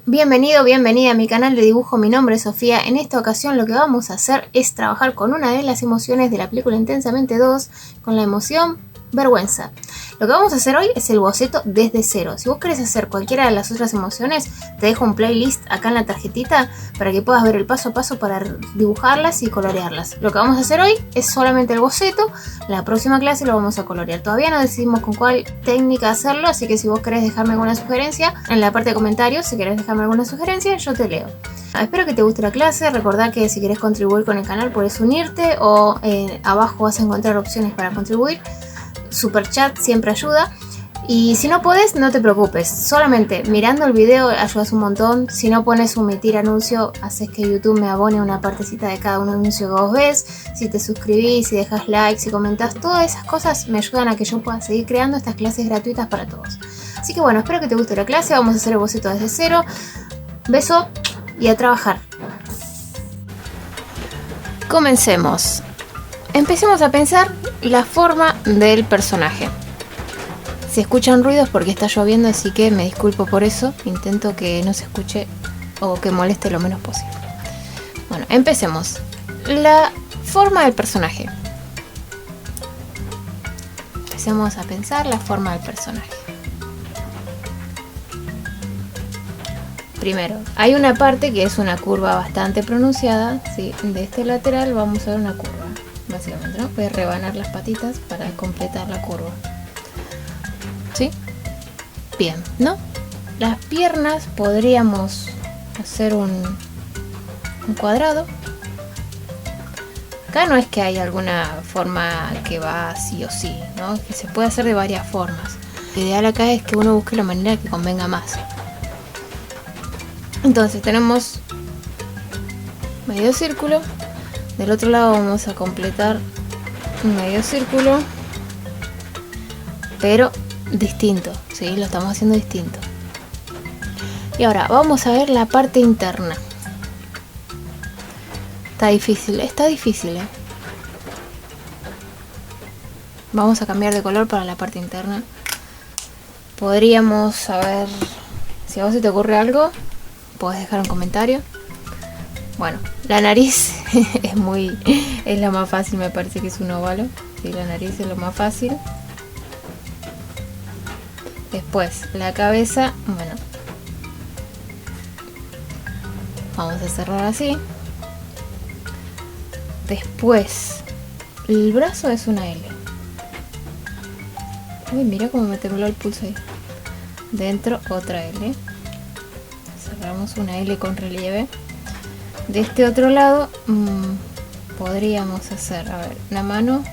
Bienvenido, bienvenida a mi canal de dibujo, mi nombre es Sofía. En esta ocasión lo que vamos a hacer es trabajar con una de las emociones de la película Intensamente 2, con la emoción vergüenza. Lo que vamos a hacer hoy es el boceto desde cero. Si vos querés hacer cualquiera de las otras emociones, te dejo un playlist acá en la tarjetita para que puedas ver el paso a paso para dibujarlas y colorearlas. Lo que vamos a hacer hoy es solamente el boceto. La próxima clase lo vamos a colorear. Todavía no decidimos con cuál técnica hacerlo, así que si vos querés dejarme alguna sugerencia en la parte de comentarios, si querés dejarme alguna sugerencia, yo te leo. Espero que te guste la clase. Recordá que si querés contribuir con el canal puedes unirte o abajo vas a encontrar opciones para contribuir. Super chat siempre ayuda. Y si no podés, no te preocupes. Solamente mirando el video ayudas un montón. Si no pones omitir anuncio, haces que YouTube me abone una partecita de cada un anuncio que vos ves. Si te suscribís, si dejas like, si comentás, todas esas cosas me ayudan a que yo pueda seguir creando estas clases gratuitas para todos. Así que bueno, espero que te guste la clase. Vamos a hacer el boceto desde cero. Beso y a trabajar. Comencemos. Empecemos a pensar la forma del personaje. Si escuchan ruidos porque está lloviendo, así que me disculpo por eso. Intento que no se escuche o que moleste lo menos posible. Bueno, empecemos. La forma del personaje. Empecemos a pensar la forma del personaje. Primero, hay una parte que es una curva bastante pronunciada. ¿Sí? De este lateral vamos a ver una curva. Básicamente, ¿no? Voy a rebanar las patitas para completar la curva. ¿Sí? Bien, ¿no? Las piernas podríamos hacer un cuadrado. Acá no es que hay alguna forma que va sí o sí, ¿no? Que se puede hacer de varias formas. Lo ideal acá es que uno busque la manera que convenga más. Entonces tenemos medio círculo. Del otro lado vamos a completar un medio círculo, pero distinto, ¿sí? Lo estamos haciendo distinto. Y ahora vamos a ver la parte interna. Está difícil, ¿eh? Vamos a cambiar de color para la parte interna. Podríamos saber, si a vos se te ocurre algo, podés dejar un comentario. Bueno, la nariz es la más fácil, me parece que es un óvalo. Sí, la nariz es lo más fácil. Después, la cabeza, bueno, vamos a cerrar así. Después, el brazo es una L. Uy, mira cómo me tembló el pulso ahí. Dentro otra L. Cerramos una L con relieve. De este otro lado podríamos hacer, a ver, una mano,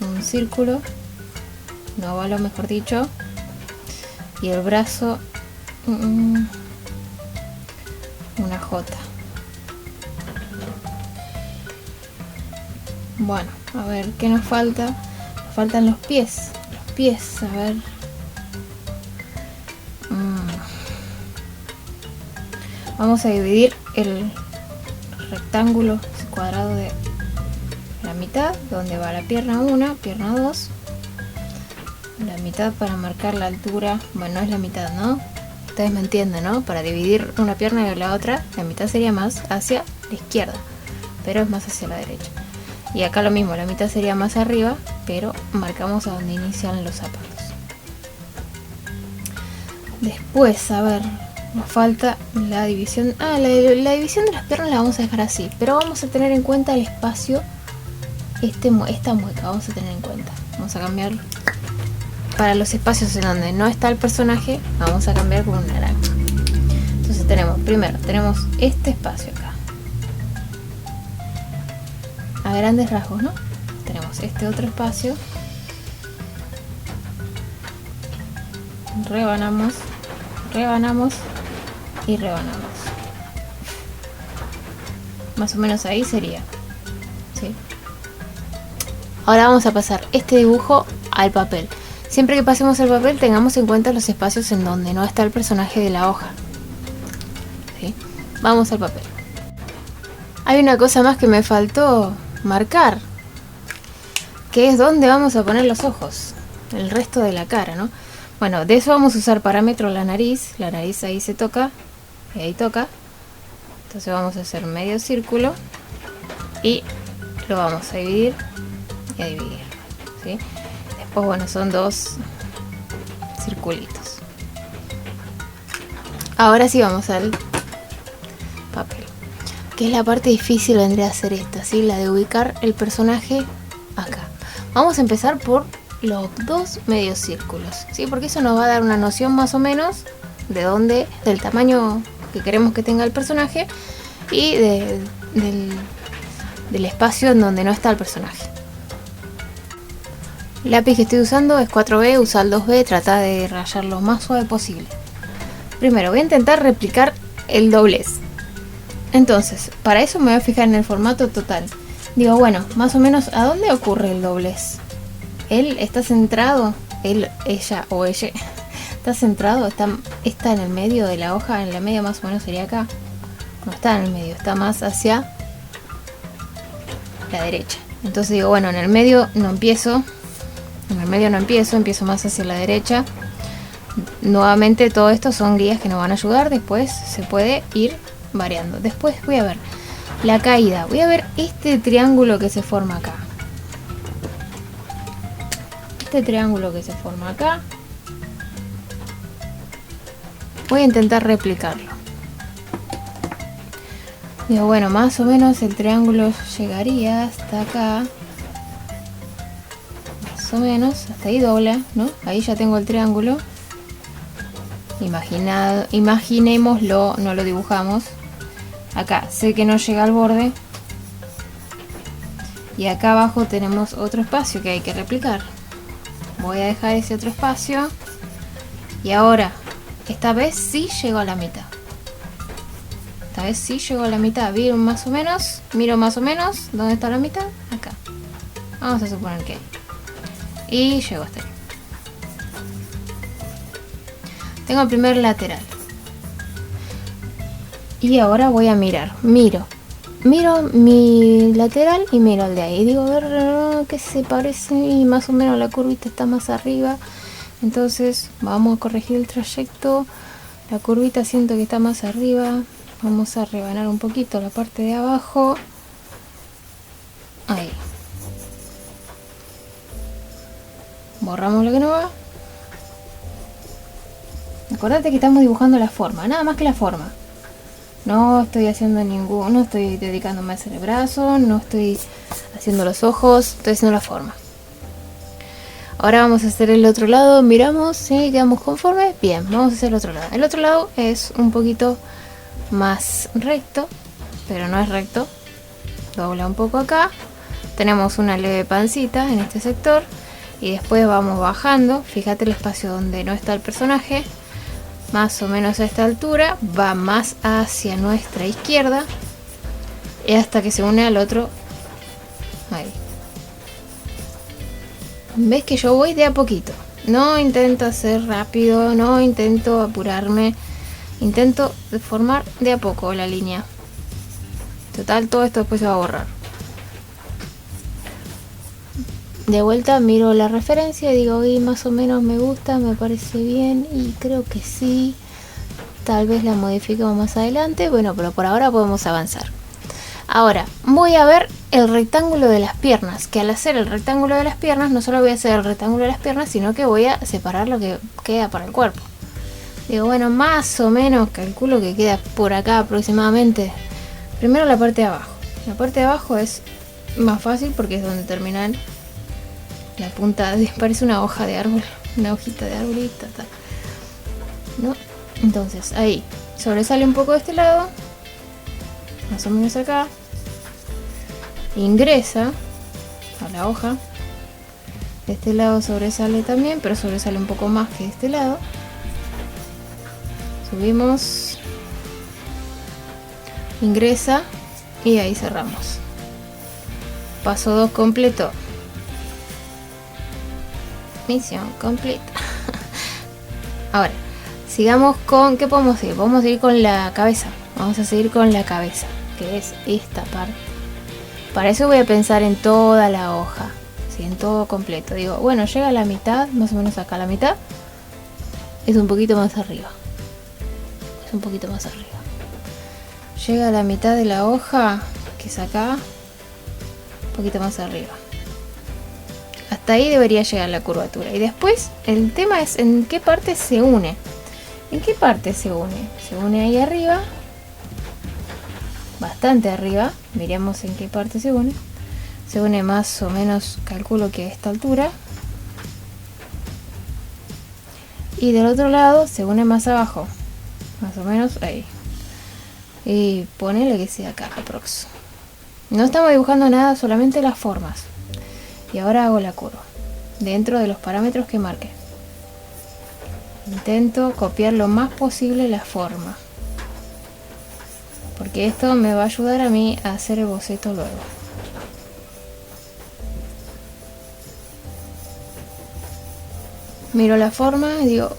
un círculo, un óvalo mejor dicho, y el brazo una J. Bueno, a ver, ¿qué nos falta? Nos faltan los pies. Los pies, a ver. Vamos a dividir el rectángulo cuadrado de la mitad, donde va la pierna 1, pierna 2, la mitad para marcar la altura. Bueno, no es la mitad, ¿no? Ustedes me entienden, ¿no? Para dividir una pierna y la otra, la mitad sería más hacia la izquierda, pero es más hacia la derecha. Y acá lo mismo, la mitad sería más arriba, pero marcamos a donde inician los zapatos. Después, a ver, nos falta la división. La división de las piernas la vamos a dejar así, pero vamos a tener en cuenta el espacio. Esta mueca vamos a tener en cuenta. Vamos a cambiar para los espacios en donde no está el personaje. Vamos a cambiar con un naranja. Entonces tenemos este espacio acá. A grandes rasgos, ¿no? Tenemos este otro espacio. Rebanamos y rebanamos. Más o menos ahí sería, ¿sí? Ahora vamos a pasar este dibujo al papel. Siempre que pasemos el papel tengamos en cuenta los espacios en donde no está el personaje de la hoja, ¿sí? Vamos al papel. Hay una cosa más que me faltó marcar, que es dónde vamos a poner los ojos, el resto de la cara, ¿no? Bueno, de eso vamos a usar parámetro la nariz ahí se toca y ahí toca. Entonces vamos a hacer medio círculo y lo vamos a dividir y a dividir, ¿sí? Después, bueno, son 2 circulitos. Ahora sí vamos al papel, que es la parte difícil, vendría a ser esta, ¿sí? La de ubicar el personaje acá. Vamos a empezar por los 2 medios círculos, ¿sí? Porque eso nos va a dar una noción más o menos de dónde, del tamaño que queremos que tenga el personaje y del espacio en donde no está el personaje. El lápiz que estoy usando es 4B, usa el 2B, trata de rayar lo más suave posible. Primero voy a intentar replicar el doblez. Entonces, para eso me voy a fijar en el formato total. Digo, bueno, más o menos, ¿a dónde ocurre el doblez? Él está centrado, él, ella o ella, está centrado, está en el medio de la hoja, en la media más o menos sería acá. No está en el medio, está más hacia la derecha. Entonces digo, bueno, en el medio no empiezo, empiezo más hacia la derecha. Nuevamente todo esto son guías que nos van a ayudar, después se puede ir variando. Después voy a ver la caída, voy a ver este triángulo que se forma acá. Este triángulo que se forma acá, voy a intentar replicarlo. Digo, bueno, más o menos el triángulo llegaría hasta acá. Más o menos, hasta ahí dobla, ¿no? Ahí ya tengo el triángulo. Imaginémoslo, no lo dibujamos. Acá sé que no llega al borde. Y acá abajo tenemos otro espacio que hay que replicar. Voy a dejar ese otro espacio. Y ahora, esta vez sí llego a la mitad. Esta vez sí llego a la mitad. Miro más o menos. ¿Dónde está la mitad? Acá. Vamos a suponer que ahí. Y llego hasta ahí. Tengo el primer lateral. Y ahora voy a mirar. Miro mi lateral y miro el de ahí. Digo, a ver qué se parece. Y más o menos la curvita está más arriba. Entonces vamos a corregir el trayecto. La curvita siento que está más arriba. Vamos a rebanar un poquito la parte de abajo. Ahí. Borramos lo que no va. Acordate que estamos dibujando la forma, nada más que la forma. No estoy haciendo no estoy dedicándome a hacer el brazo, no estoy haciendo los ojos, estoy haciendo la forma. Ahora vamos a hacer el otro lado, miramos, ¿sí? ¿Quedamos conformes? Bien, vamos a hacer el otro lado. El otro lado es un poquito más recto, pero no es recto. Dobla un poco acá. Tenemos una leve pancita en este sector. Y después vamos bajando. Fíjate el espacio donde no está el personaje. Más o menos a esta altura. Va más hacia nuestra izquierda. Y hasta que se une al otro. Ahí. ¿Ves que yo voy de a poquito? No intento hacer rápido. No intento apurarme. Intento formar de a poco la línea. Total, todo esto después se va a borrar. De vuelta miro la referencia y digo, y más o menos me gusta, me parece bien y creo que sí. Tal vez la modifiquemos más adelante. Bueno, pero por ahora podemos avanzar. Ahora, voy a ver el rectángulo de las piernas. Que al hacer el rectángulo de las piernas, no solo voy a hacer el rectángulo de las piernas, sino que voy a separar lo que queda para el cuerpo. Digo, bueno, más o menos calculo que queda por acá aproximadamente. Primero la parte de abajo. La parte de abajo es más fácil porque es donde terminan la punta. Parece una hoja de árbol. Una hojita de árbol y ta. ¿No? Entonces, ahí. Sobresale un poco de este lado. Más o menos acá. Ingresa a la hoja. De este lado sobresale también, pero sobresale un poco más que de este lado. Subimos, ingresa y ahí cerramos. Paso 2 completo. Misión completa. Ahora, sigamos con... ¿Qué podemos seguir? Podemos seguir con la cabeza. Vamos a seguir con la cabeza, que es esta parte. Para eso voy a pensar en toda la hoja, ¿sí? En todo completo. Digo, bueno, llega a la mitad, más o menos acá a la mitad. Es un poquito más arriba. Un poquito más arriba. llega a la mitad de la hoja, que es acá, un poquito más arriba. Hasta ahí debería llegar la curvatura. Y después el tema es en qué parte se une. ¿En qué parte se une? Se une ahí arriba, bastante arriba. Miremos en qué parte se une. Se une más o menos, calculo que a esta altura. Y del otro lado se une más abajo, más o menos ahí. Y ponele que sea acá, aprox. No estamos dibujando nada, solamente las formas. Y ahora hago la curva, dentro de los parámetros que marqué. Intento copiar lo más posible la forma, porque esto me va a ayudar a mí a hacer el boceto luego. Miro la forma y digo,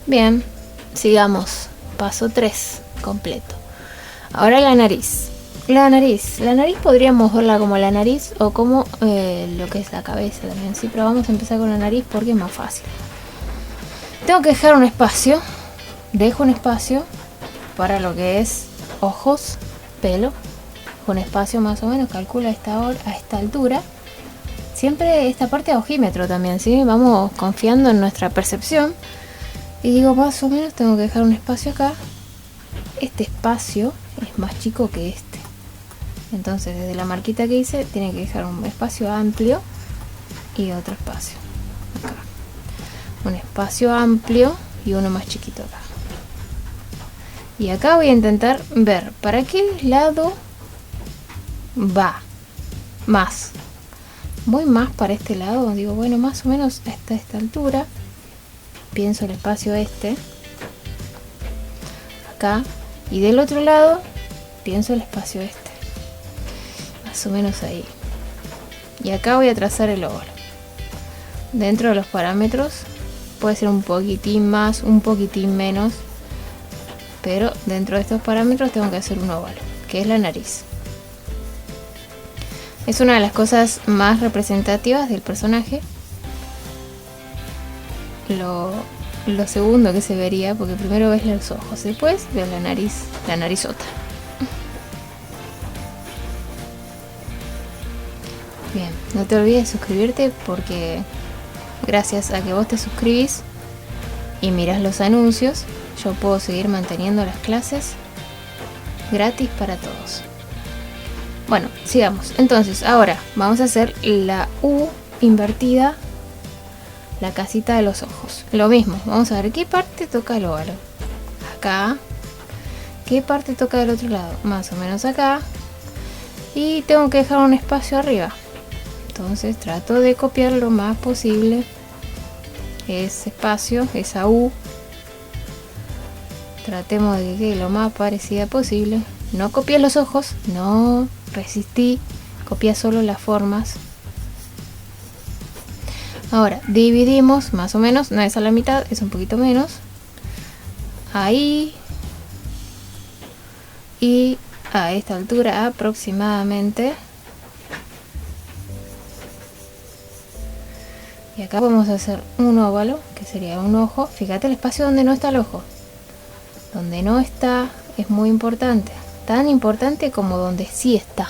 bien, sigamos. Paso 3, completo. Ahora la nariz. La nariz podríamos verla como la nariz o como lo que es la cabeza también, sí, pero vamos a empezar con la nariz porque es más fácil. Tengo que dejar un espacio, dejo un espacio para lo que es ojos, pelo, un espacio más o menos, calculo a esta altura. Siempre esta parte de ojímetro también, ¿sí? Vamos confiando en nuestra percepción. Y digo, más o menos tengo que dejar un espacio acá. Este espacio es más chico que este. Entonces desde la marquita que hice, tiene que dejar un espacio amplio y otro espacio acá. Un espacio amplio y uno más chiquito acá. Y acá voy a intentar ver para qué lado va más. Voy más para este lado, digo, bueno, más o menos hasta esta altura. Pienso el espacio este, acá, y del otro lado pienso el espacio este, más o menos ahí. Y acá voy a trazar el óvalo. Dentro de los parámetros puede ser un poquitín más, un poquitín menos, pero dentro de estos parámetros tengo que hacer un óvalo, que es la nariz. Es una de las cosas más representativas del personaje. Lo segundo que se vería, porque primero ves los ojos, después ves la nariz, la narizota. Bien, no te olvides de suscribirte porque gracias a que vos te suscribís y mirás los anuncios, yo puedo seguir manteniendo las clases gratis para todos. Bueno, sigamos. Entonces, ahora vamos a hacer la U invertida, la casita de los ojos. Lo mismo, vamos a ver qué parte toca el óvalo. Acá. ¿Qué parte toca del otro lado? Más o menos acá. Y tengo que dejar un espacio arriba. Entonces trato de copiar lo más posible ese espacio, esa U. Tratemos de que quede lo más parecida posible. No copié los ojos, no resistí, copié solo las formas. Ahora dividimos más o menos, no es a la mitad, es un poquito menos. Ahí. Y a esta altura aproximadamente. Y acá vamos a hacer un óvalo, que sería un ojo. Fíjate el espacio donde no está el ojo. Donde no está es muy importante. Tan importante como donde sí está.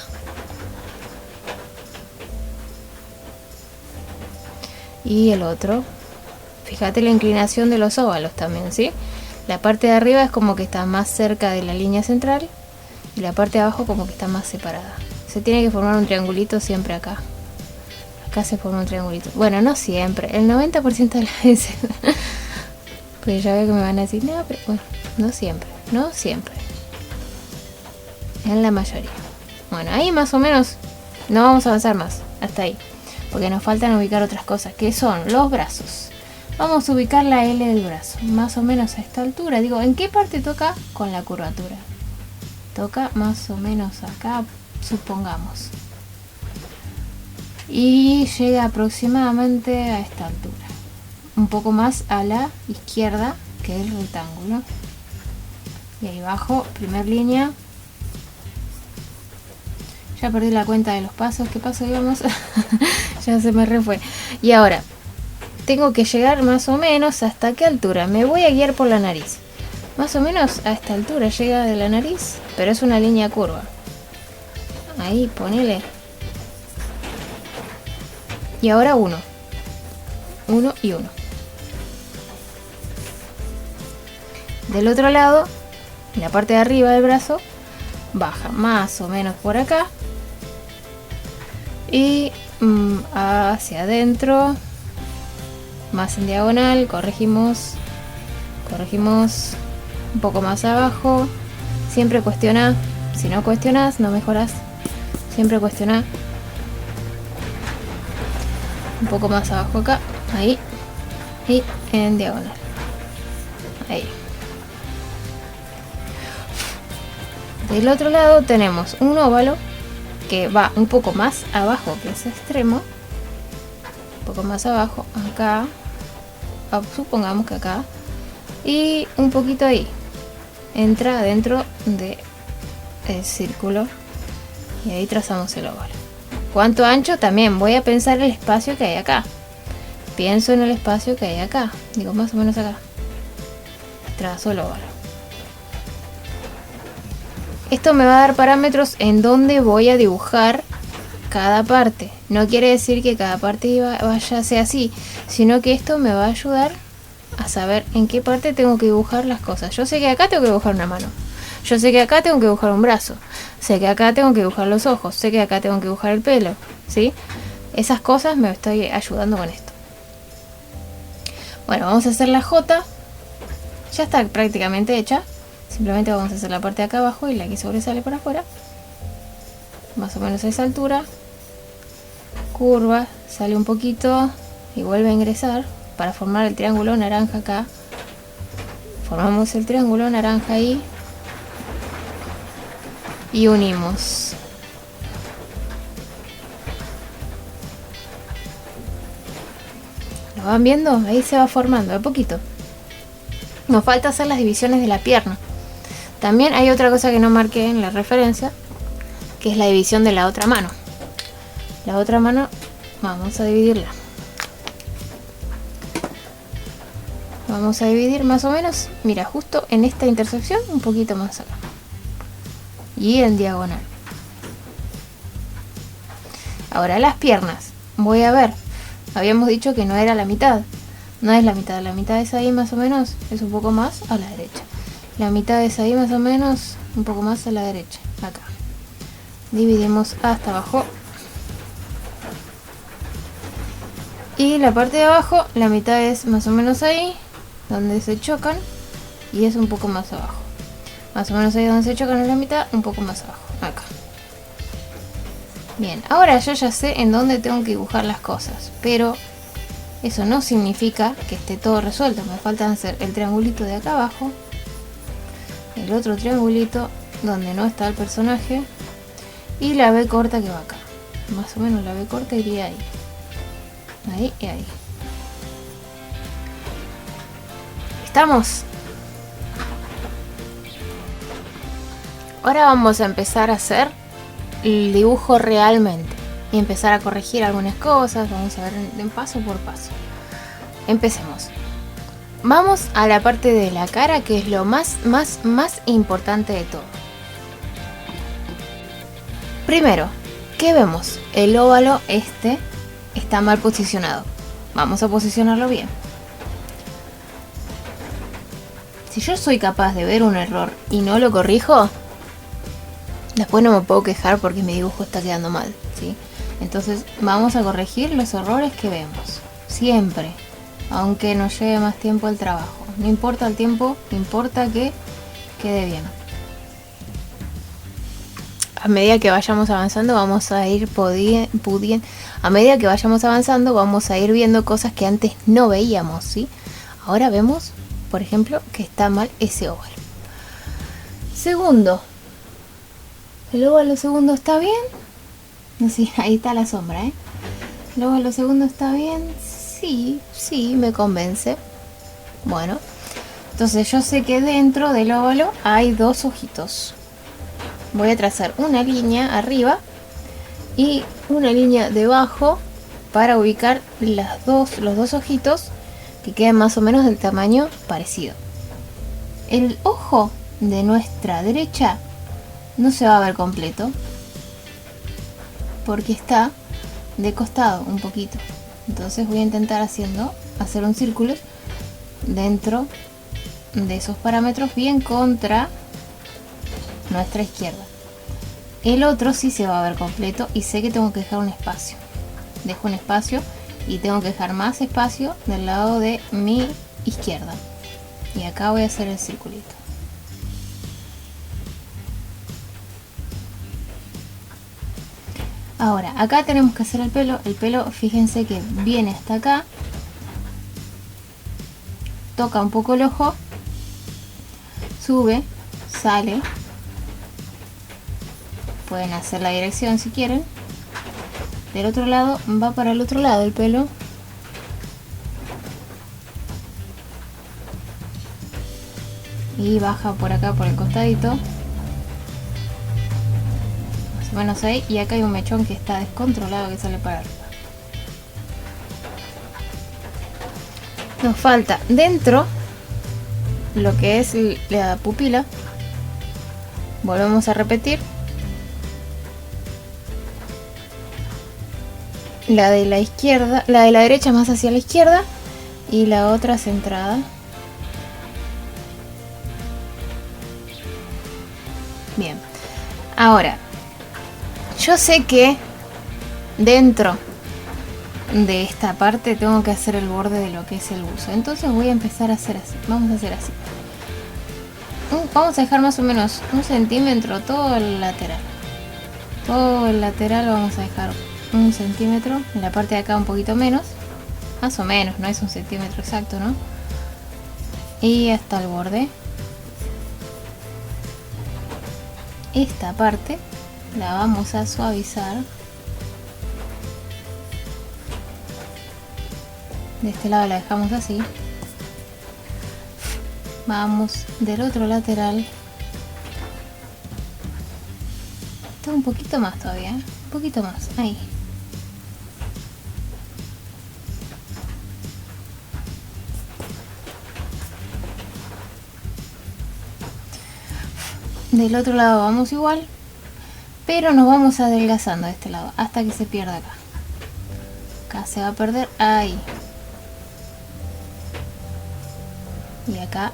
Y el otro. Fíjate la inclinación de los óvalos también, ¿sí? La parte de arriba es como que está más cerca de la línea central. Y la parte de abajo como que está más separada. Se tiene que formar un triangulito siempre acá. Acá se forma un triangulito. Bueno, no siempre. El 90% de las veces. Pues ya veo que me van a decir, no, pero bueno, no siempre. No siempre. En la mayoría. Bueno, ahí más o menos no vamos a avanzar más. Hasta ahí. Porque nos faltan ubicar otras cosas. Que son los brazos. Vamos a ubicar la L del brazo. Más o menos a esta altura. Digo, ¿en qué parte toca? Con la curvatura. Toca más o menos acá, supongamos. Y llega aproximadamente a esta altura. Un poco más a la izquierda que el rectángulo. Y ahí abajo, primer línea. Ya perdí la cuenta de los pasos. ¿Qué paso íbamos? Ya se me refue. Y ahora, tengo que llegar más o menos hasta qué altura. Me voy a guiar por la nariz. Más o menos a esta altura llega de la nariz, pero es una línea curva. Ahí, ponele. Y ahora 1. 1 y 1. Del otro lado, en la parte de arriba del brazo, baja más o menos por acá. Y hacia adentro, más en diagonal, corregimos un poco más abajo. Siempre cuestiona, si no cuestionas no mejoras. Siempre cuestiona. Un poco más abajo acá, ahí, y en diagonal, ahí. Del otro lado tenemos un óvalo que va un poco más abajo que ese extremo, un poco más abajo, acá, supongamos que acá, y un poquito ahí, entra dentro del círculo y ahí trazamos el óvalo. ¿Cuánto ancho? También voy a pensar el espacio que hay acá. Pienso en el espacio que hay acá. Digo, más o menos acá. Trazo el óvalo. Esto me va a dar parámetros en donde voy a dibujar cada parte. No quiere decir que cada parte vaya a ser así, sino que esto me va a ayudar a saber en qué parte tengo que dibujar las cosas. Yo sé que acá tengo que dibujar una mano. Yo sé que acá tengo que dibujar un brazo. Sé que acá tengo que dibujar los ojos. Sé que acá tengo que dibujar el pelo. ¿Sí? Esas cosas me estoy ayudando con esto. Bueno, vamos a hacer la J. Ya está prácticamente hecha. Simplemente vamos a hacer la parte de acá abajo y la que sobresale por afuera. Más o menos a esa altura. Curva, sale un poquito y vuelve a ingresar para formar el triángulo naranja acá. Formamos el triángulo naranja ahí. Y unimos. ¿Lo van viendo? Ahí se va formando de poquito. Nos falta hacer las divisiones de la pierna. También hay otra cosa que no marqué en la referencia, que es la división de la otra mano. La otra mano vamos a dividirla. Vamos a dividir más o menos, mira, justo en esta intersección, un poquito más acá. Y en diagonal. Ahora las piernas. Voy a ver. Habíamos dicho que no era la mitad. No es la mitad es ahí más o menos. Es un poco más a la derecha. La mitad es ahí más o menos. Un poco más a la derecha. Acá. Dividimos hasta abajo. Y la parte de abajo, la mitad es más o menos ahí. Donde se chocan. Y es un poco más abajo. Más o menos ahí donde se chocan en la mitad, un poco más abajo, acá. Bien, ahora yo ya sé en dónde tengo que dibujar las cosas, pero eso no significa que esté todo resuelto. Me falta hacer el triangulito de acá abajo, el otro triangulito donde no está el personaje y la B corta que va acá. Más o menos la B corta iría ahí. Ahí y ahí. ¿Estamos? Ahora vamos a empezar a hacer el dibujo realmente y empezar a corregir algunas cosas. Vamos a ver en paso por paso. Empecemos. Vamos a la parte de la cara, que es lo más importante de todo. Primero, ¿qué vemos? El óvalo este está mal posicionado. Vamos a posicionarlo bien. Si yo soy capaz de ver un error y no lo corrijo, después no me puedo quejar porque mi dibujo está quedando mal, ¿sí? Entonces vamos a corregir los errores que vemos. Siempre. Aunque nos lleve más tiempo el trabajo. No importa el tiempo, importa que quede bien. A medida que vayamos avanzando vamos a ir pudiendo. A medida que vayamos avanzando vamos a ir viendo cosas que antes no veíamos, ¿sí? Ahora vemos, por ejemplo, que está mal ese óvalo. Segundo. El óvalo segundo está bien. No sé, ahí está la sombra, ¿eh? El óvalo segundo está bien. Sí, me convence. Bueno, entonces yo sé que dentro del óvalo hay dos ojitos. Voy a trazar una línea arriba y una línea debajo para ubicar los dos ojitos que queden más o menos del tamaño parecido. El ojo de nuestra derecha no se va a ver completo porque está de costado un poquito. Entonces voy a intentar hacer un círculo dentro de esos parámetros bien contra nuestra izquierda. El otro sí se va a ver completo y sé que tengo que dejar un espacio. Dejo un espacio y tengo que dejar más espacio del lado de mi izquierda. Y acá voy a hacer el circulito. Ahora, acá tenemos que hacer el pelo. El pelo, fíjense que viene hasta acá. Toca un poco el ojo. Sube, sale. Pueden hacer la dirección si quieren. Del otro lado, va para el otro lado el pelo. Y baja por acá, por el costadito. Más o menos ahí. Y acá hay un mechón que está descontrolado que sale para arriba. Nos falta dentro lo que es la pupila. Volvemos a repetir. La de la izquierda, la de la derecha más hacia la izquierda y la otra centrada. Bien. Ahora, yo sé que dentro de esta parte tengo que hacer el borde de lo que es el buzo. Entonces voy a empezar a hacer así. Vamos a hacer así. Vamos a dejar más o menos 1 centímetro todo el lateral. Todo el lateral vamos a dejar 1 centímetro. En la parte de acá un poquito menos. Más o menos, no es 1 centímetro exacto, ¿no? Y hasta el borde. Esta parte la vamos a suavizar. De este lado la dejamos así. Vamos del otro lateral. Está un poquito más todavía, un poquito más, ahí. Del otro lado vamos igual, pero nos vamos adelgazando de este lado hasta que se pierda acá. Acá se va a perder, ahí. Y acá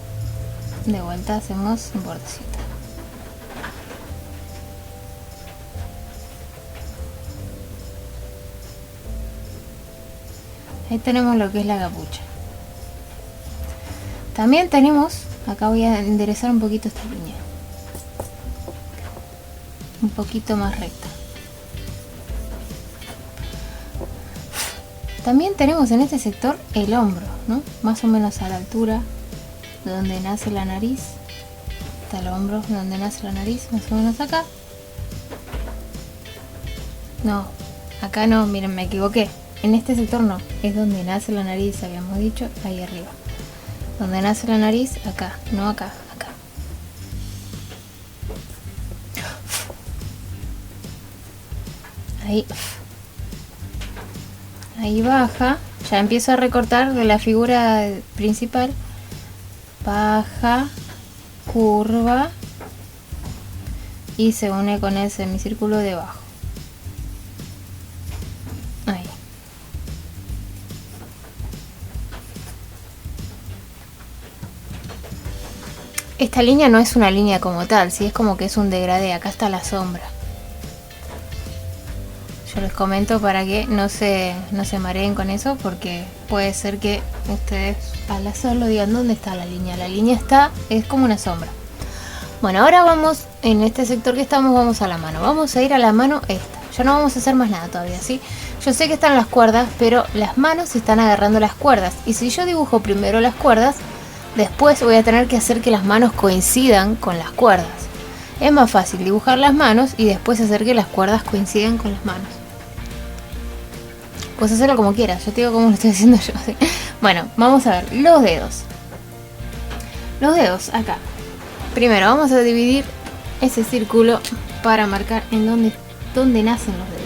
de vuelta hacemos un bordecito. Ahí tenemos lo que es la capucha. También tenemos, acá voy a enderezar un poquito esta línea. Un poquito más recta. También tenemos en este sector el hombro, ¿no? Más o menos a la altura de donde nace la nariz. Está el hombro donde nace la nariz, más o menos acá. No, acá no, miren, me equivoqué. En este sector no, es donde nace la nariz, habíamos dicho, ahí arriba. Donde nace la nariz, acá, no acá, acá. Ahí. Ahí baja, ya empiezo a recortar de la figura principal. Baja, curva y se une con el semicírculo debajo. Ahí. Esta línea no es una línea como tal, sí, es como que es un degradé. Acá está la sombra. Yo les comento para que no se mareen con eso, porque puede ser que ustedes al hacerlo digan ¿dónde está la línea? La línea está, es como una sombra. Bueno, ahora vamos, en este sector que estamos, vamos a la mano. Vamos a ir a la mano esta. Ya no vamos a hacer más nada todavía, ¿sí? Yo sé que están las cuerdas, pero las manos se están agarrando las cuerdas. Y si yo dibujo primero las cuerdas, después voy a tener que hacer que las manos coincidan con las cuerdas. Es más fácil dibujar las manos y después hacer que las cuerdas coincidan con las manos. Pues hacerlo como quieras, yo te digo cómo lo estoy haciendo yo, ¿sí? Bueno, vamos a ver los dedos. Los dedos, acá. Primero vamos a dividir ese círculo para marcar en dónde nacen los dedos.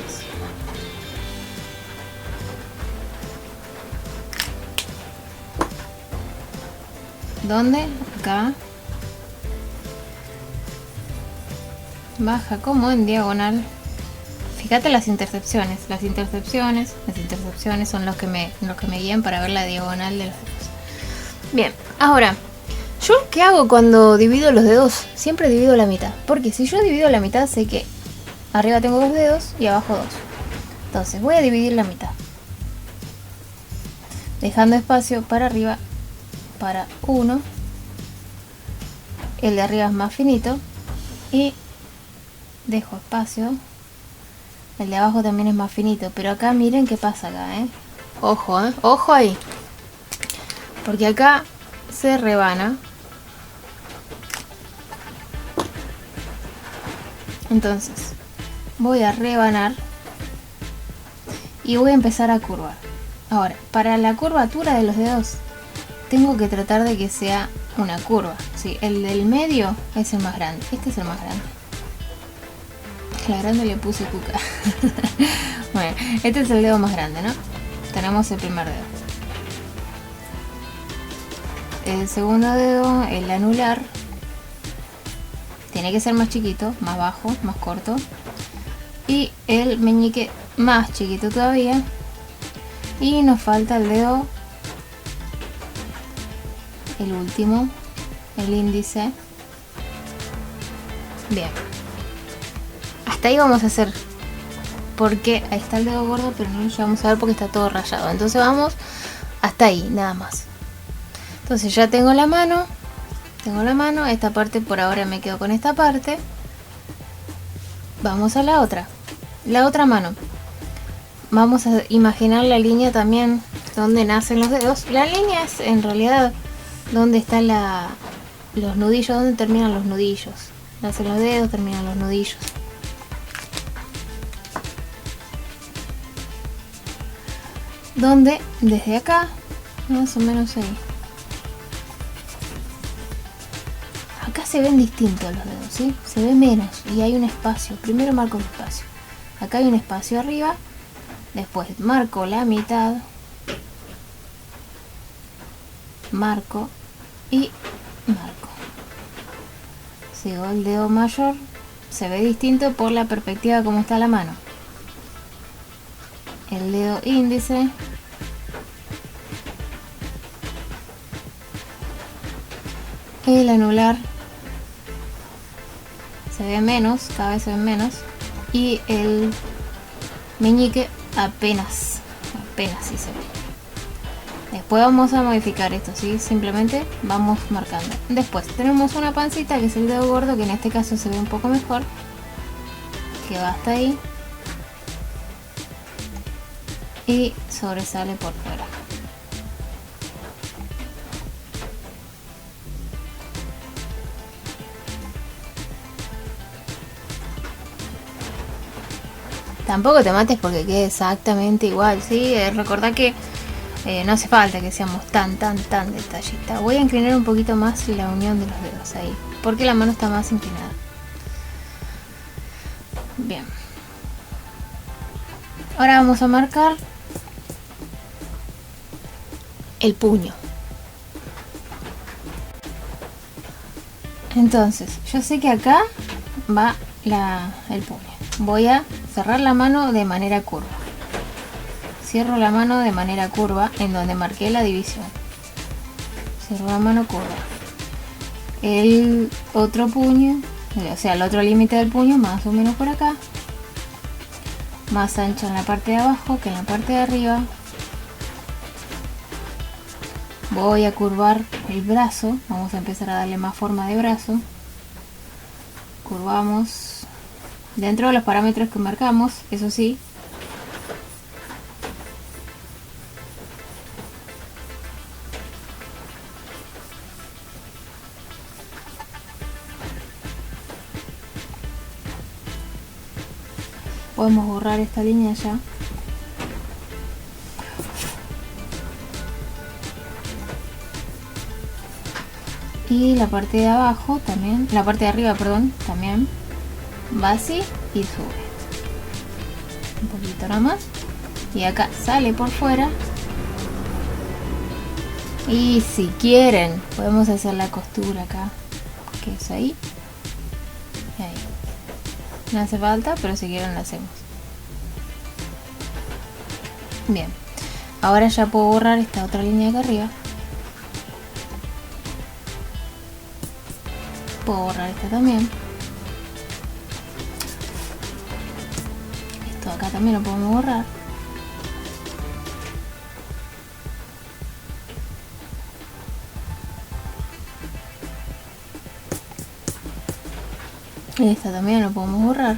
¿Dónde? Acá. baja como en diagonal. Fíjate las intercepciones. Las intercepciones son los que me guían para ver la diagonal de los dedos. Bien, ahora, ¿yo qué hago cuando divido los dedos? Siempre divido la mitad. Porque si yo divido la mitad, sé que arriba tengo 2 dedos y abajo 2. Entonces voy a dividir la mitad, dejando espacio para arriba para uno. El de arriba es más finito y dejo espacio. El de abajo también es más finito, pero acá miren qué pasa acá, ojo, ojo ahí, porque acá se rebana. Entonces voy a rebanar y voy a empezar a curvar. Ahora, para la curvatura de los dedos tengo que tratar de que sea una curva, ¿sí? El del medio es el más grande. Este es el más grande. La grande le puse cuca. Bueno, este es el dedo más grande, ¿no? Tenemos el primer dedo. El segundo dedo, el anular, tiene que ser más chiquito, más bajo, más corto. Y el meñique más chiquito todavía. Y nos falta el dedo, el último, el índice. Bien, hasta ahí vamos a hacer, porque ahí está el dedo gordo, pero no lo vamos a ver porque está todo rayado. Entonces vamos hasta ahí, nada más. Entonces ya tengo la mano, esta parte por ahora me quedo con esta parte. Vamos a la otra mano. Vamos a imaginar la línea también donde nacen los dedos. La línea es en realidad donde están los nudillos, donde terminan los nudillos. Nacen los dedos, terminan los nudillos. Donde desde acá, más o menos ahí. Acá se ven distintos los dedos, ¿sí? Se ve menos y hay un espacio. Primero marco el espacio. Acá hay un espacio arriba. Después marco la mitad, marco y marco. Sigo el dedo mayor, se ve distinto por la perspectiva como está la mano. El dedo índice, el anular, se ve menos, cada vez se ve menos, y el meñique apenas sí se ve. Después vamos a modificar esto, ¿sí? Simplemente vamos marcando. Después tenemos una pancita que es el dedo gordo, que en este caso se ve un poco mejor, que va hasta ahí y sobresale por fuera. Tampoco te mates porque quede exactamente igual, ¿sí? Recordá que no hace falta que seamos tan detallistas. Voy a inclinar un poquito más la unión de los dedos ahí, porque la mano está más inclinada. Bien. Ahora vamos a marcar el puño. Entonces, yo sé que acá va el puño. Voy a cerrar la mano de manera curva. Cierro la mano de manera curva en donde marqué la división. Cierro la mano curva. El otro puño, o sea, el otro límite del puño, más o menos por acá. Más ancho en la parte de abajo que en la parte de arriba. Voy a curvar el brazo. Vamos a empezar a darle más forma de brazo. Curvamos dentro de los parámetros que marcamos, eso sí. Podemos borrar esta línea ya. Y la parte de abajo también, la parte de arriba, perdón, también va así y sube. Un poquito nada más. Y acá sale por fuera. Y si quieren, podemos hacer la costura acá, que es ahí y ahí. No hace falta, pero si quieren lo hacemos. Bien, ahora ya puedo borrar esta otra línea de acá arriba. Puedo borrar esta también. Esto acá también lo podemos borrar. Esta también lo podemos borrar.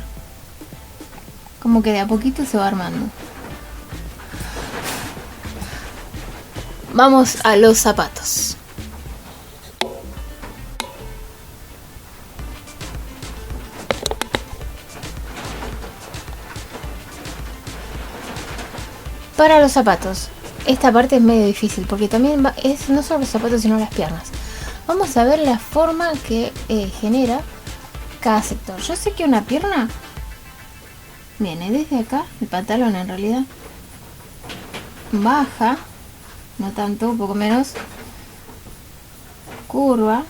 Como que de a poquito se va armando. Vamos a los zapatos. Para los zapatos, esta parte es medio difícil porque también es no solo los zapatos sino las piernas. Vamos a ver la forma que genera cada sector. Yo sé que una pierna viene desde acá, el pantalón en realidad, baja, no tanto, un poco menos, curva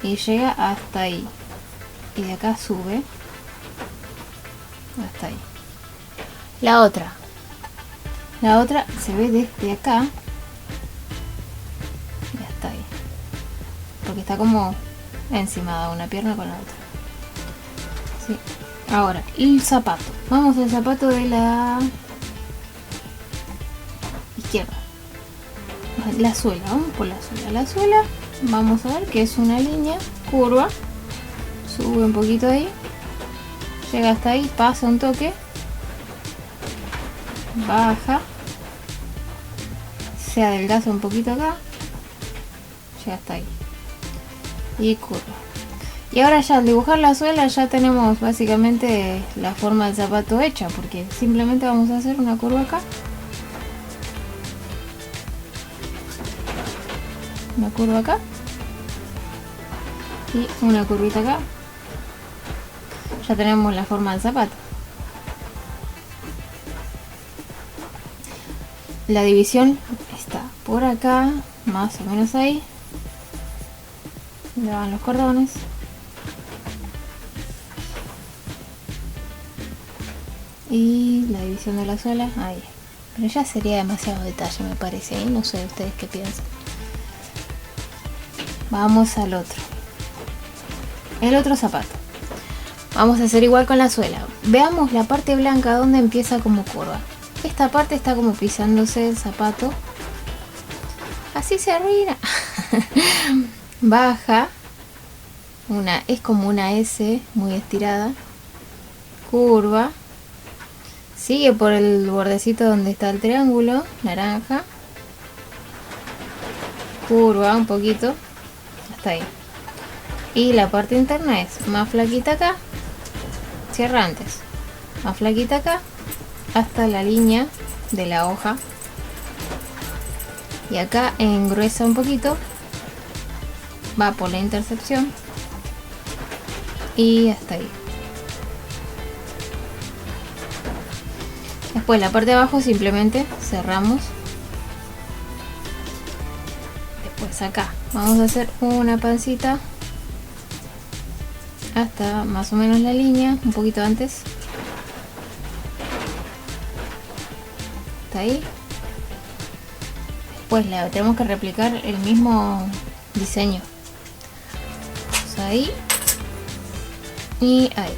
y llega hasta ahí. Y de acá sube hasta ahí. La otra se ve desde acá y hasta ahí. Porque está como encimada una pierna con la otra. Sí. Ahora, el zapato. Vamos al zapato de la izquierda. La suela, vamos por la suela. La suela, vamos a ver que es una línea curva. Sube un poquito ahí. Llega hasta ahí, pasa un toque. Baja. Se adelgaza un poquito acá. Llega hasta ahí. Y curva. Y ahora ya al dibujar la suela ya tenemos básicamente la forma del zapato hecha, porque simplemente vamos a hacer una curva acá, una curva acá y una curvita acá. Ya tenemos la forma del zapato. La división está por acá, más o menos ahí. Le van los cordones. Y la división de la suela ahí. Pero ya sería demasiado detalle, me parece. Ahí no sé ustedes qué piensan. Vamos al otro. El otro zapato. Vamos a hacer igual con la suela. Veamos la parte blanca donde empieza como curva. Esta parte está como pisándose el zapato. Así se arruina. Baja. Es como una S muy estirada. Curva. Sigue por el bordecito donde está el triángulo naranja. Curva un poquito. Hasta ahí. Y la parte interna es más flaquita acá. Cierra antes. Más flaquita acá. Hasta la línea de la hoja. Y acá engruesa un poquito. Va por la intersección. Y hasta ahí. Después la parte de abajo simplemente cerramos. Después acá vamos a hacer una pancita hasta más o menos la línea, un poquito antes. Hasta ahí. Después tenemos que replicar el mismo diseño. Pues ahí y ahí.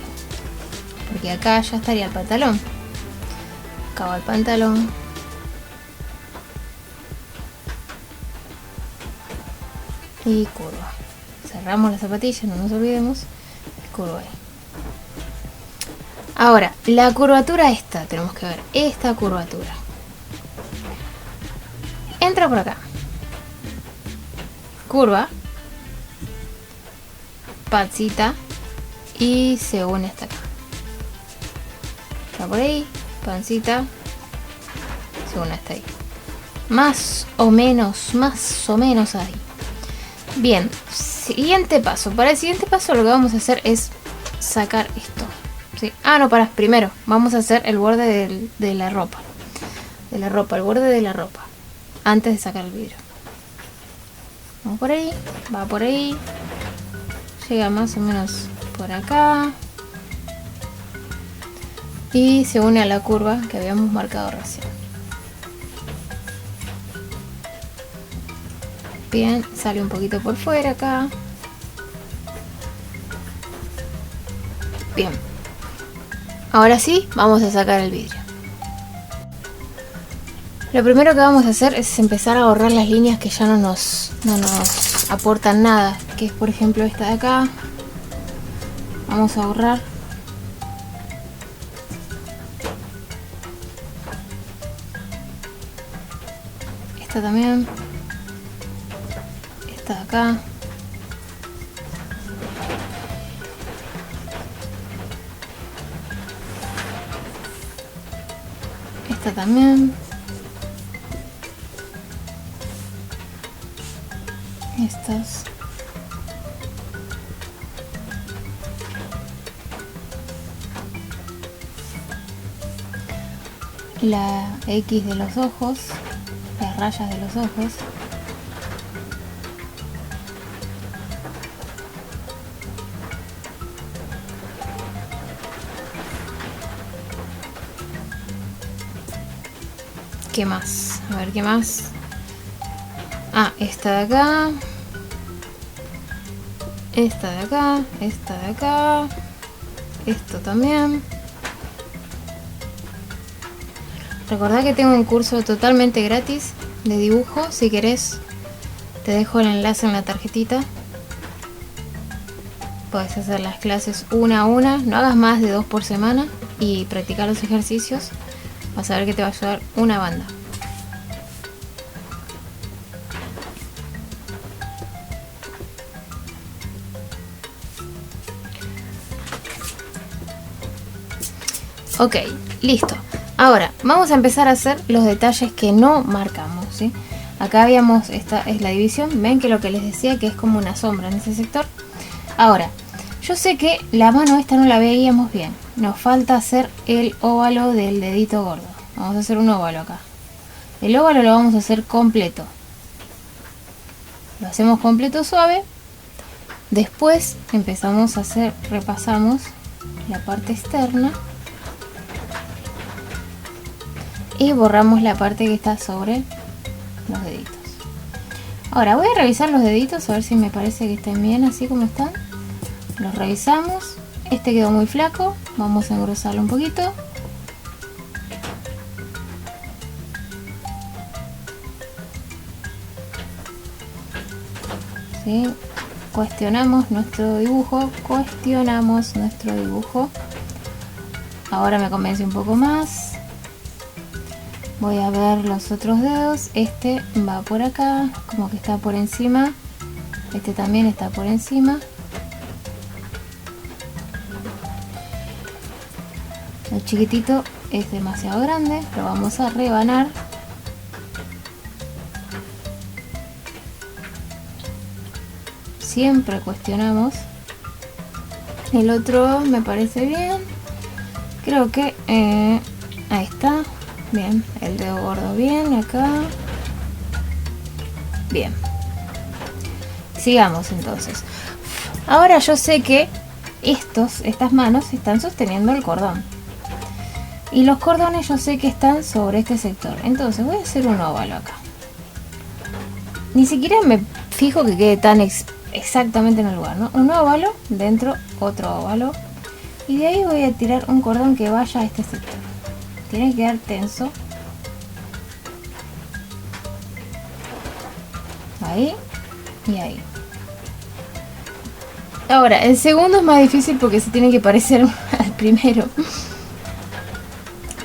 Porque acá ya estaría el pantalón. Acá va el pantalón. Y curva. Cerramos la zapatilla, no nos olvidemos. Curva ahí. Ahora, la curvatura esta, tenemos que ver esta curvatura. Entra por acá. Curva. Pancita. Y se une hasta acá. Está por ahí. Pancita. Se une hasta ahí. Más o menos ahí. Bien, siguiente paso. Para el siguiente paso lo que vamos a hacer es sacar esto. ¿Sí? Ah, no, para. Primero vamos a hacer el borde de la ropa. El borde de la ropa. Antes de sacar el vidrio. Vamos por ahí. Va por ahí. Llega más o menos por acá. y se une a la curva que habíamos marcado recién. Bien, sale un poquito por fuera acá. Bien. Ahora sí, vamos a sacar el vidrio. Lo primero que vamos a hacer es empezar a borrar las líneas que ya no nos aportan nada, que es por ejemplo esta de acá. Vamos a borrar. Esta también. Esta de acá. Esta también. Estas. La X de los ojos, las rayas de los ojos. ¿Qué más? A ver, ¿qué más? Ah, esta de acá. Esta de acá. Esta de acá. Esto también. Recordá que tengo un curso totalmente gratis de dibujo. Si querés, te dejo el enlace en la tarjetita. Puedes hacer las clases una a una. No hagas más de 2 por semana y practicar los ejercicios. Vas a ver que te va a ayudar una banda. Ok, listo. Ahora vamos a empezar a hacer los detalles que no marcamos, ¿sí? Acá habíamos, esta es la división. Ven que lo que les decía que es como una sombra en ese sector. Ahora, yo sé que la mano esta no la veíamos bien. Nos falta hacer el óvalo del dedito gordo. Vamos a hacer un óvalo acá. El óvalo lo vamos a hacer completo. Lo hacemos completo suave. Después empezamos a hacer, repasamos la parte externa. Y borramos la parte que está sobre los deditos. Ahora voy a revisar los deditos a ver si me parece que estén bien así como están. Los revisamos. Este quedó muy flaco. Vamos a engrosarlo un poquito. ¿Sí? Cuestionamos nuestro dibujo. Ahora me convence un poco más. Voy a ver los otros dedos. Este va por acá, como que está por encima. Este también está por encima. El chiquitito es demasiado grande, lo vamos a rebanar. Siempre cuestionamos. El otro me parece bien. Creo que ahí está. Bien, el dedo gordo bien, acá. Bien. Sigamos entonces. Ahora yo sé que estas manos están sosteniendo el cordón. Y los cordones yo sé que están sobre este sector. Entonces voy a hacer un óvalo acá. Ni siquiera me fijo que quede tan exactamente en el lugar, ¿no? Un óvalo, dentro otro óvalo. Y de ahí voy a tirar un cordón que vaya a este sector. Tiene que quedar tenso. Ahí y ahí. Ahora, el segundo es más difícil porque se tiene que parecer al primero.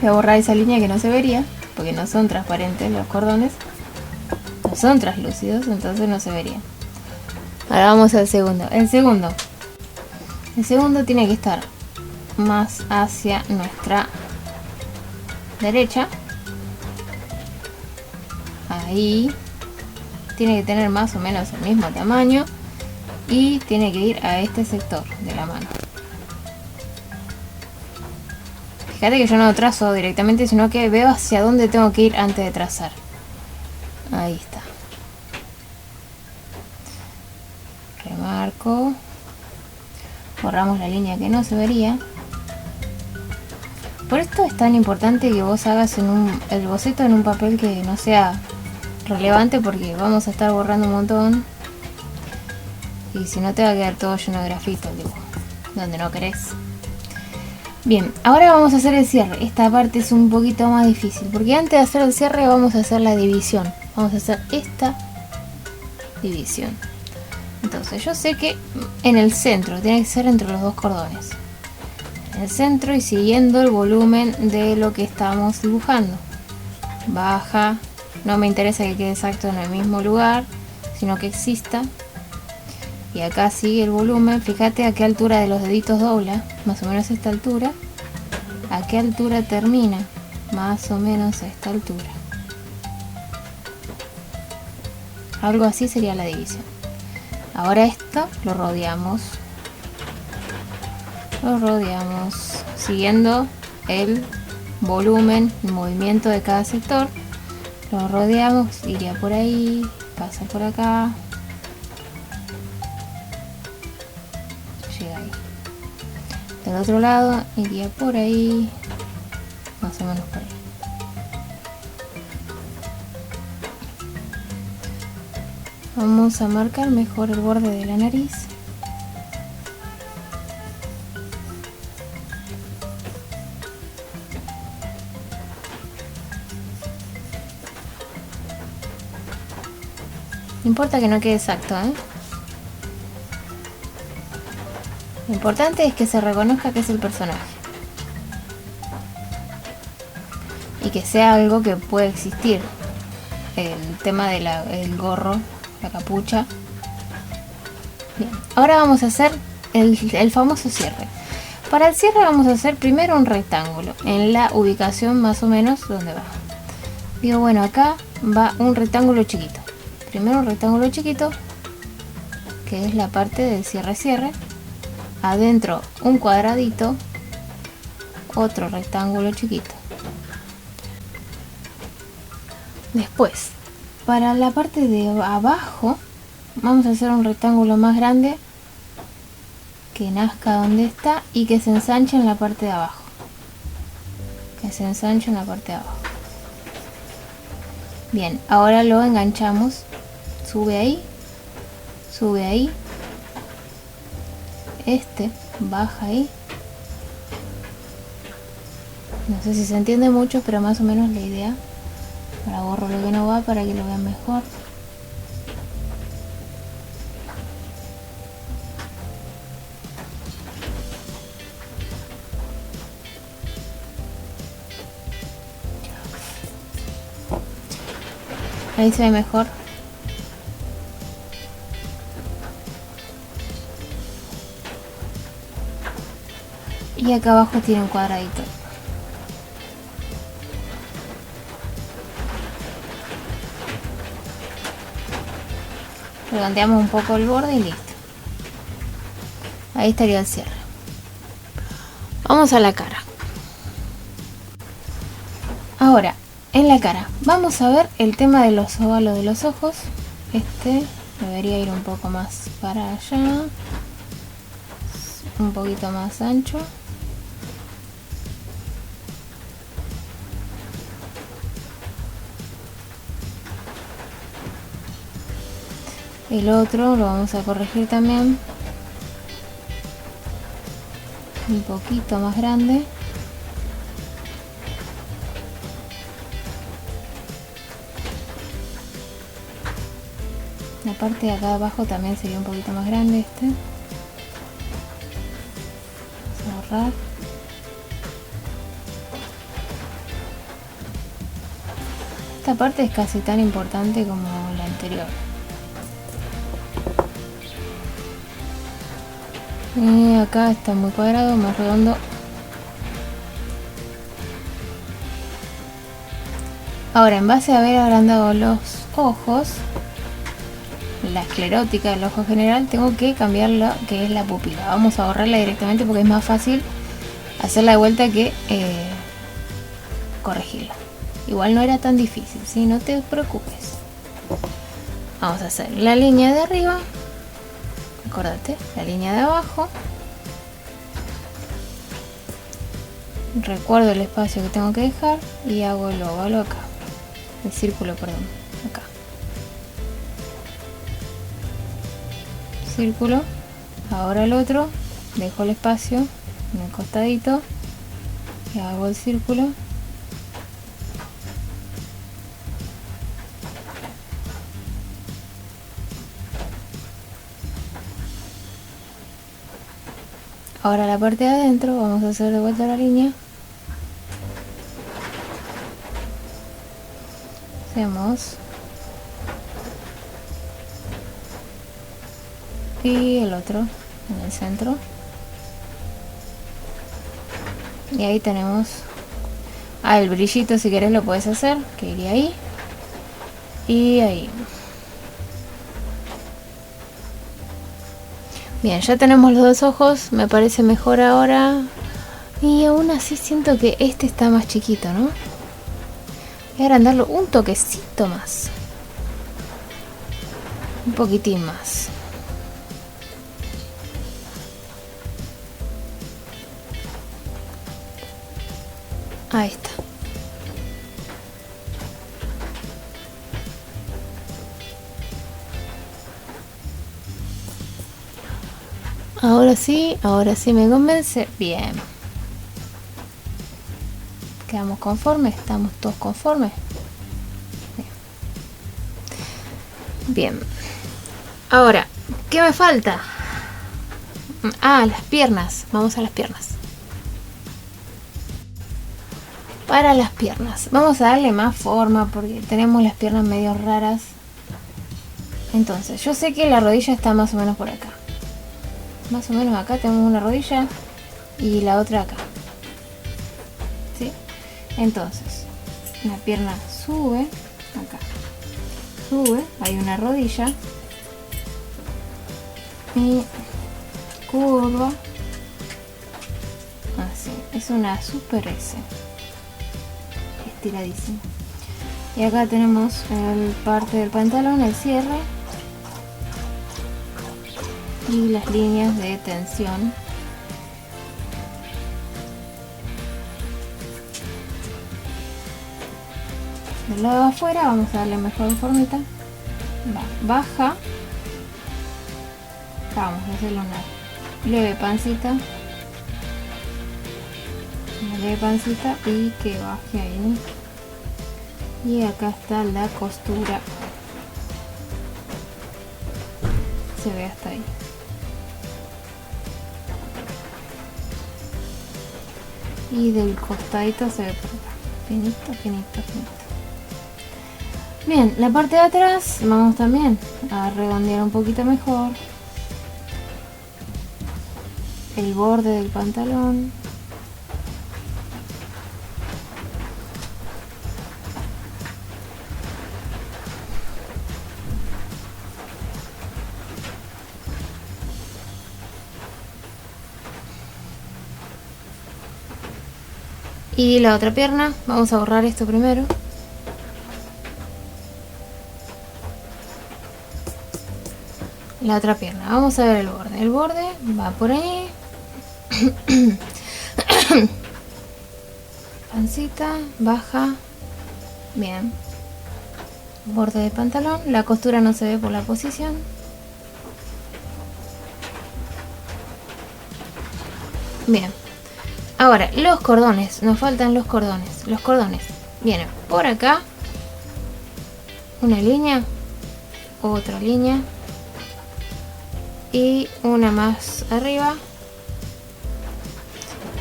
Voy a borrar esa línea que no se vería, porque no son transparentes los cordones. No son translúcidos, entonces no se vería. Ahora vamos al segundo. El segundo tiene que estar más hacia nuestra derecha. Ahí. Tiene que tener más o menos el mismo tamaño. Y tiene que ir a este sector de la mano. Fíjate que yo no trazo directamente, sino que veo hacia dónde tengo que ir antes de trazar. Ahí está. Remarco. Borramos la línea que no se vería. Por esto es tan importante que vos hagas el boceto en un papel que no sea relevante, porque vamos a estar borrando un montón y si no te va a quedar todo lleno de grafito el dibujo, donde no querés. Bien, ahora vamos a hacer el cierre. Esta parte es un poquito más difícil, porque antes de hacer el cierre vamos a hacer la división. Vamos a hacer esta división. Entonces yo sé que en el centro, tiene que ser entre los dos cordones. En el centro y siguiendo el volumen de lo que estamos dibujando. Baja, no me interesa que quede exacto en el mismo lugar, sino que exista. Y acá sigue el volumen. Fíjate a qué altura de los deditos dobla, más o menos a esta altura. A qué altura termina, más o menos a esta altura. Algo así sería la división. Ahora esto lo rodeamos. Lo rodeamos siguiendo el volumen, el movimiento de cada sector. Lo rodeamos, iría por ahí, pasa por acá. Llega ahí. Del otro lado iría por ahí, más o menos por ahí. Vamos a marcar mejor el borde de la nariz. No importa que no quede exacto, ¿eh? Lo importante es que se reconozca que es el personaje. Y que sea algo que puede existir. El tema del gorro, la capucha. Bien, ahora vamos a hacer el famoso cierre. Para el cierre vamos a hacer primero un rectángulo en la ubicación más o menos donde va. Digo, bueno, acá va un rectángulo chiquito. Primero un rectángulo chiquito, que es la parte del cierre-cierre. Adentro un cuadradito, otro rectángulo chiquito. Después, para la parte de abajo, vamos a hacer un rectángulo más grande que nazca donde está y que se ensanche en la parte de abajo. Que se ensanche en la parte de abajo. Bien, ahora lo enganchamos. Sube ahí, sube ahí. Este baja ahí. No sé si se entiende mucho, pero más o menos la idea. Ahora borro lo que no va para que lo vean mejor. Ahí se ve mejor. Y acá abajo tiene un cuadradito. Redondeamos un poco el borde y listo. Ahí estaría el cierre. Vamos a la cara. Ahora, en la cara vamos a ver el tema de los óvalos de los ojos. Este debería ir un poco más para allá, un poquito más ancho. El otro lo vamos a corregir también, un poquito más grande. La parte de acá abajo también sería un poquito más grande este. Vamos a borrar. Esta parte es casi tan importante como la anterior. Y acá está muy cuadrado, más redondo. Ahora, en base a haber agrandado los ojos, la esclerótica del ojo general, tengo que cambiar lo que es la pupila. Vamos a borrarla directamente porque es más fácil hacerla de vuelta que corregirla. Igual no era tan difícil, ¿sí? No te preocupes. Vamos a hacer la línea de arriba. Acordate, la línea de abajo. recuerdo el espacio que tengo que dejar y hago el óvalo acá, el círculo, perdón, acá, círculo. Ahora el otro, dejo el espacio en el costadito y hago el círculo. Ahora la parte de adentro vamos a hacer de vuelta la línea. Hacemos y el otro en el centro, y ahí tenemos el brillito. Si querés lo puedes hacer, que iría ahí y ahí. Bien, ya tenemos los dos ojos, me parece mejor ahora, y aún así siento que este está más chiquito, ¿no? Voy a agrandarlo un toquecito más, un poquitín más. Ahí está. Ahora sí me convence. Bien. ¿Quedamos conformes? ¿Estamos todos conformes? Bien. Ahora, ¿qué me falta? Las piernas. Vamos a las piernas. Para las piernas vamos a darle más forma porque tenemos las piernas medio raras. Entonces yo sé que la rodilla está más o menos por acá, más o menos acá tenemos una rodilla y la otra acá, ¿sí? Entonces la pierna sube acá, sube, hay una rodilla y curva así, es una super S estiradísima. Y acá tenemos el parte del pantalón, el cierre y las líneas de tensión. Del lado de afuera vamos a darle mejor formita. Baja. Acá vamos a hacerle una leve pancita. Una leve pancita y que baje ahí. Y acá está la costura. Se ve hasta ahí. Y del costadito se ve por acá. Finito, finito, finito. Bien, la parte de atrás vamos también a redondear un poquito mejor el borde del pantalón. Y la otra pierna, vamos a borrar esto primero. La otra pierna, vamos a ver el borde. El borde va por ahí. Pancita, baja. Bien. Borde de pantalón. La costura no se ve por la posición. Bien. Ahora, los cordones. Nos faltan los cordones. Los cordones vienen por acá. Una línea. Otra línea. Y una más arriba.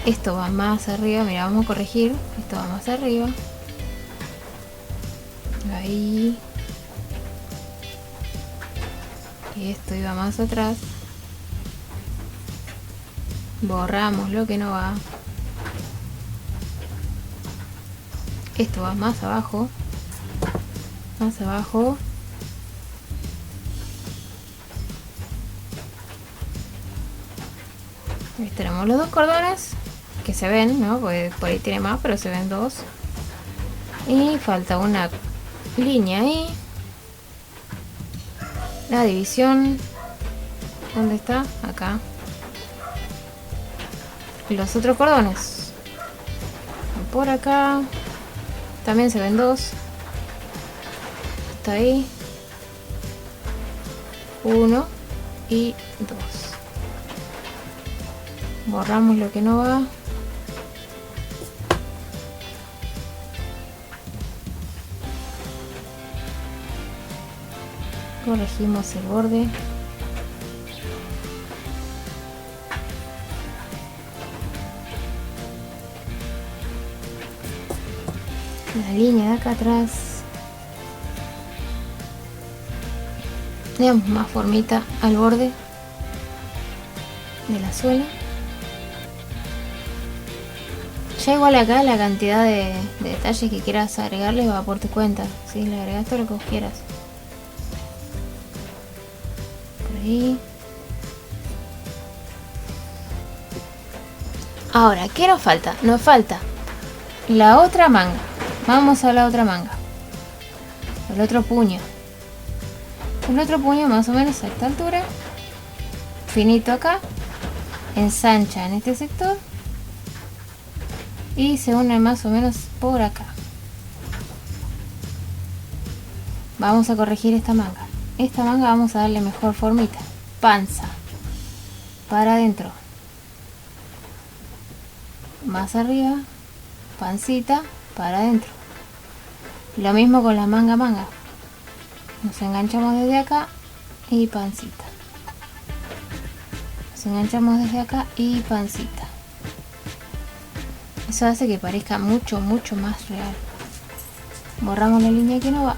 Esto va más arriba. Mira, vamos a corregir. Esto va más arriba. Ahí. Y esto iba más atrás. Borramos lo que no va. Esto va más abajo. Más abajo. Ahí tenemos los dos cordones que se ven, ¿no? Porque por ahí tiene más, pero se ven dos. Y falta una línea ahí. La división. ¿Dónde está? Acá. Los otros cordones. por acá. También se ven dos. Está ahí. 1 y 2. Borramos lo que no va. Corregimos el borde. La línea de acá atrás. Le damos más formita al borde de la suela. Ya igual acá la cantidad de detalles que quieras agregarle va por tu cuenta. ¿Sí? Le agregas todo lo que vos quieras. Por ahí. Ahora, ¿qué nos falta? Nos falta la otra manga. Vamos a la otra manga. El otro puño. El otro puño más o menos a esta altura. Finito acá. Ensancha en este sector. Y se une más o menos por acá. Vamos a corregir esta manga. Esta manga vamos a darle mejor formita. Panza. Para adentro. Más arriba. Pancita. Para adentro. Lo mismo con la manga. Nos enganchamos desde acá. Y pancita. Nos enganchamos desde acá. Y pancita. Eso hace que parezca mucho más real. Borramos la línea que no va.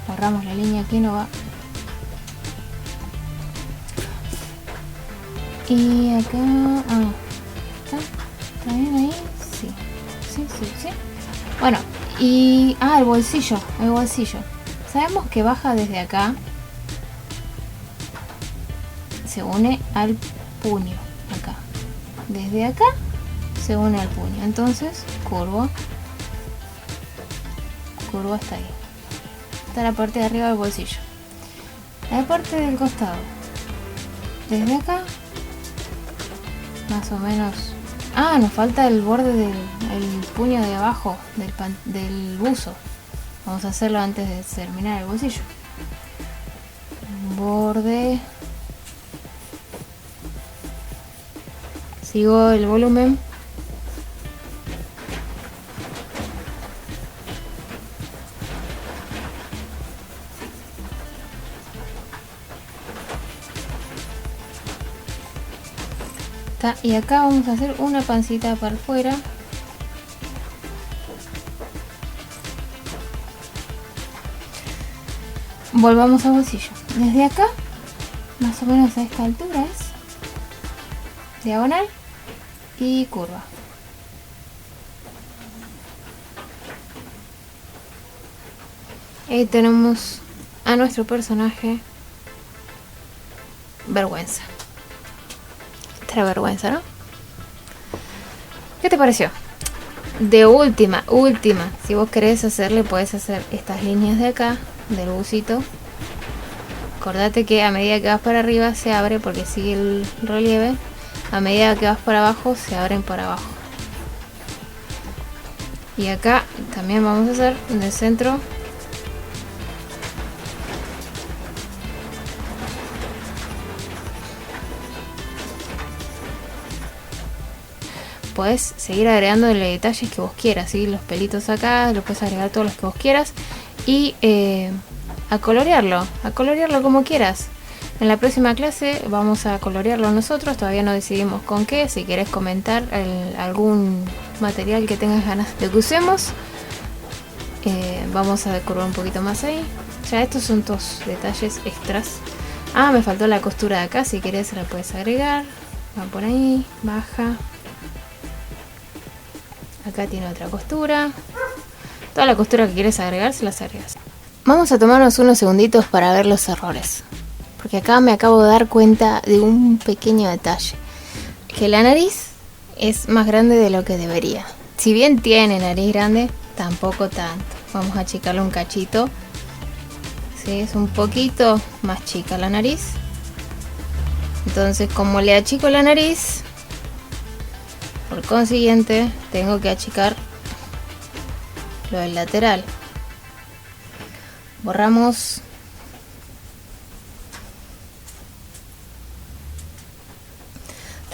Borramos la línea que no va. Y acá... ¿Está bien ahí? Sí. Sí. Bueno, y... el bolsillo. Sabemos que baja desde acá. Se une al puño. Acá. Desde acá se une al puño. Entonces, curvo hasta ahí. Está la parte de arriba del bolsillo. La parte del costado. Desde acá. Más o menos. Nos falta el borde del puño de abajo del buzo. Vamos a hacerlo antes de terminar el bolsillo. Borde. Sigo el volumen. Y acá vamos a hacer una pancita para afuera. Volvamos al bolsillo. Desde acá, más o menos a esta altura es diagonal y curva. Ahí tenemos a nuestro personaje Vergüenza. Esta era Vergüenza, ¿no? ¿Qué te pareció? De última, si vos querés hacerle, podés hacer estas líneas de acá, del busito. Acordate que a medida que vas para arriba se abre porque sigue el relieve. A medida que vas para abajo se abren para abajo. Y acá también vamos a hacer en el centro. Puedes seguir agregando los detalles que vos quieras, ¿sí? Los pelitos acá, los puedes agregar todos los que vos quieras. Y a colorearlo como quieras. En la próxima clase vamos a colorearlo nosotros, todavía no decidimos con qué. Si querés comentar algún material que tengas ganas de que usemos, vamos a decurvar un poquito más ahí. Ya estos son todos detalles extras. Me faltó la costura de acá, si querés la puedes agregar. Va por ahí, baja. Acá tiene otra costura. Toda la costura que quieres agregar se las agregas. Vamos a tomarnos unos segunditos para ver los errores. Porque acá me acabo de dar cuenta de un pequeño detalle. Que la nariz es más grande de lo que debería. Si bien tiene nariz grande, tampoco tanto. Vamos a achicarle un cachito. Sí, es un poquito más chica la nariz. Entonces, como le achico la nariz, Por consiguiente, tengo que achicar lo del lateral. Borramos.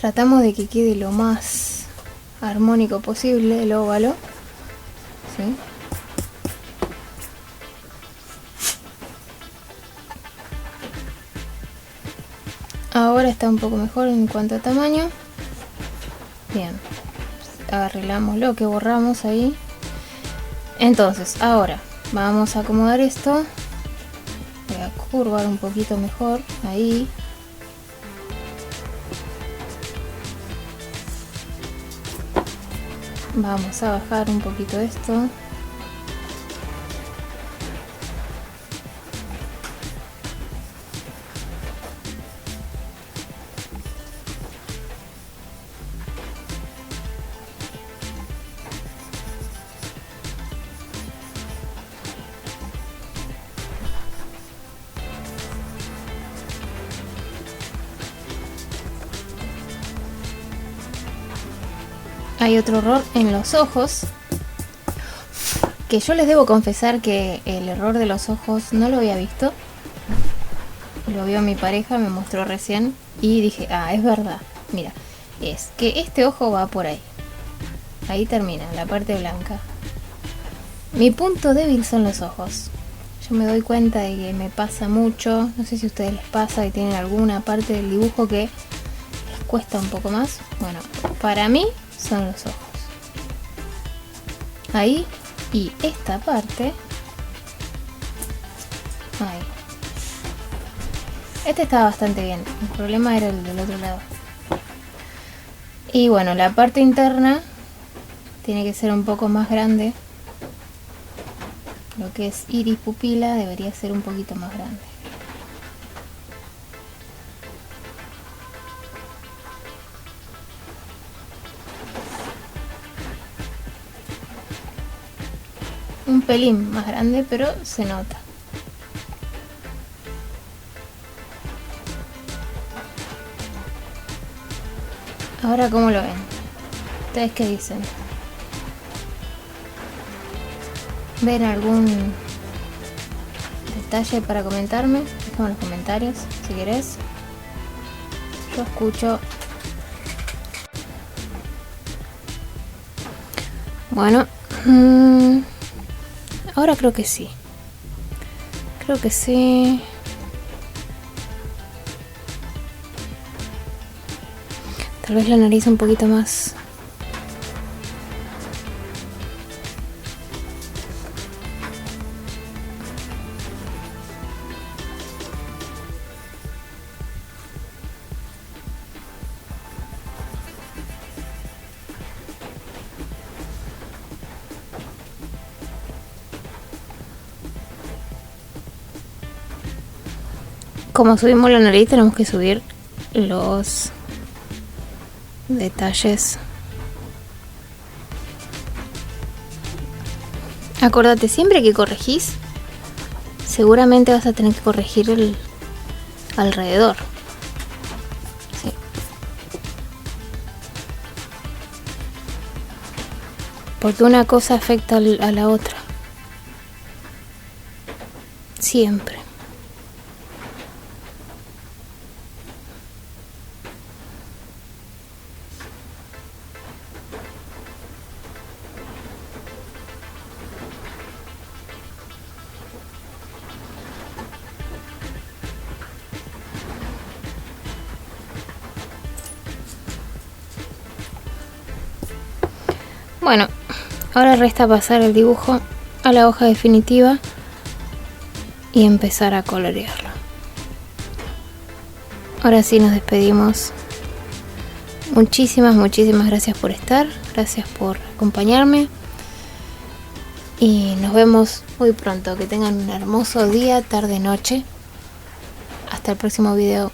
Tratamos de que quede lo más armónico posible el óvalo, ¿sí? Ahora está un poco mejor en cuanto a tamaño. Bien, arreglamos lo que borramos ahí. Entonces ahora vamos a acomodar esto. Voy a curvar un poquito mejor ahí. Vamos a bajar un poquito esto. Hay otro error en los ojos, que yo les debo confesar que el error de los ojos no lo había visto. Lo vio mi pareja, me mostró recién y dije, ah, es verdad. Mira, es que este ojo va por ahí. Ahí termina, la parte blanca. Mi punto débil son los ojos. Yo me doy cuenta de que me pasa mucho. No sé si a ustedes les pasa y tienen alguna parte del dibujo que les cuesta un poco más. Bueno, para mí son los ojos. Ahí y esta parte. Ahí. Este estaba bastante bien. El problema era el del otro lado. Y bueno, la parte interna tiene que ser un poco más grande. Lo que es iris pupila debería ser un poquito más grande. Un pelín más grande, pero se nota. Ahora, ¿cómo lo ven? ¿Ustedes qué dicen? ¿Ven algún detalle para comentarme? Déjame en los comentarios si querés. Yo escucho. Bueno, ahora creo que sí. Creo que sí. Tal vez la nariz un poquito más. Como subimos la nariz, tenemos que subir los detalles. Acordate, siempre que corregís, seguramente vas a tener que corregir el alrededor. Sí. Porque una cosa afecta a la otra. Siempre. Bueno, ahora resta pasar el dibujo a la hoja definitiva y empezar a colorearlo. Ahora sí nos despedimos. Muchísimas gracias por estar, gracias por acompañarme y nos vemos muy pronto. Que tengan un hermoso día, tarde, noche. Hasta el próximo video.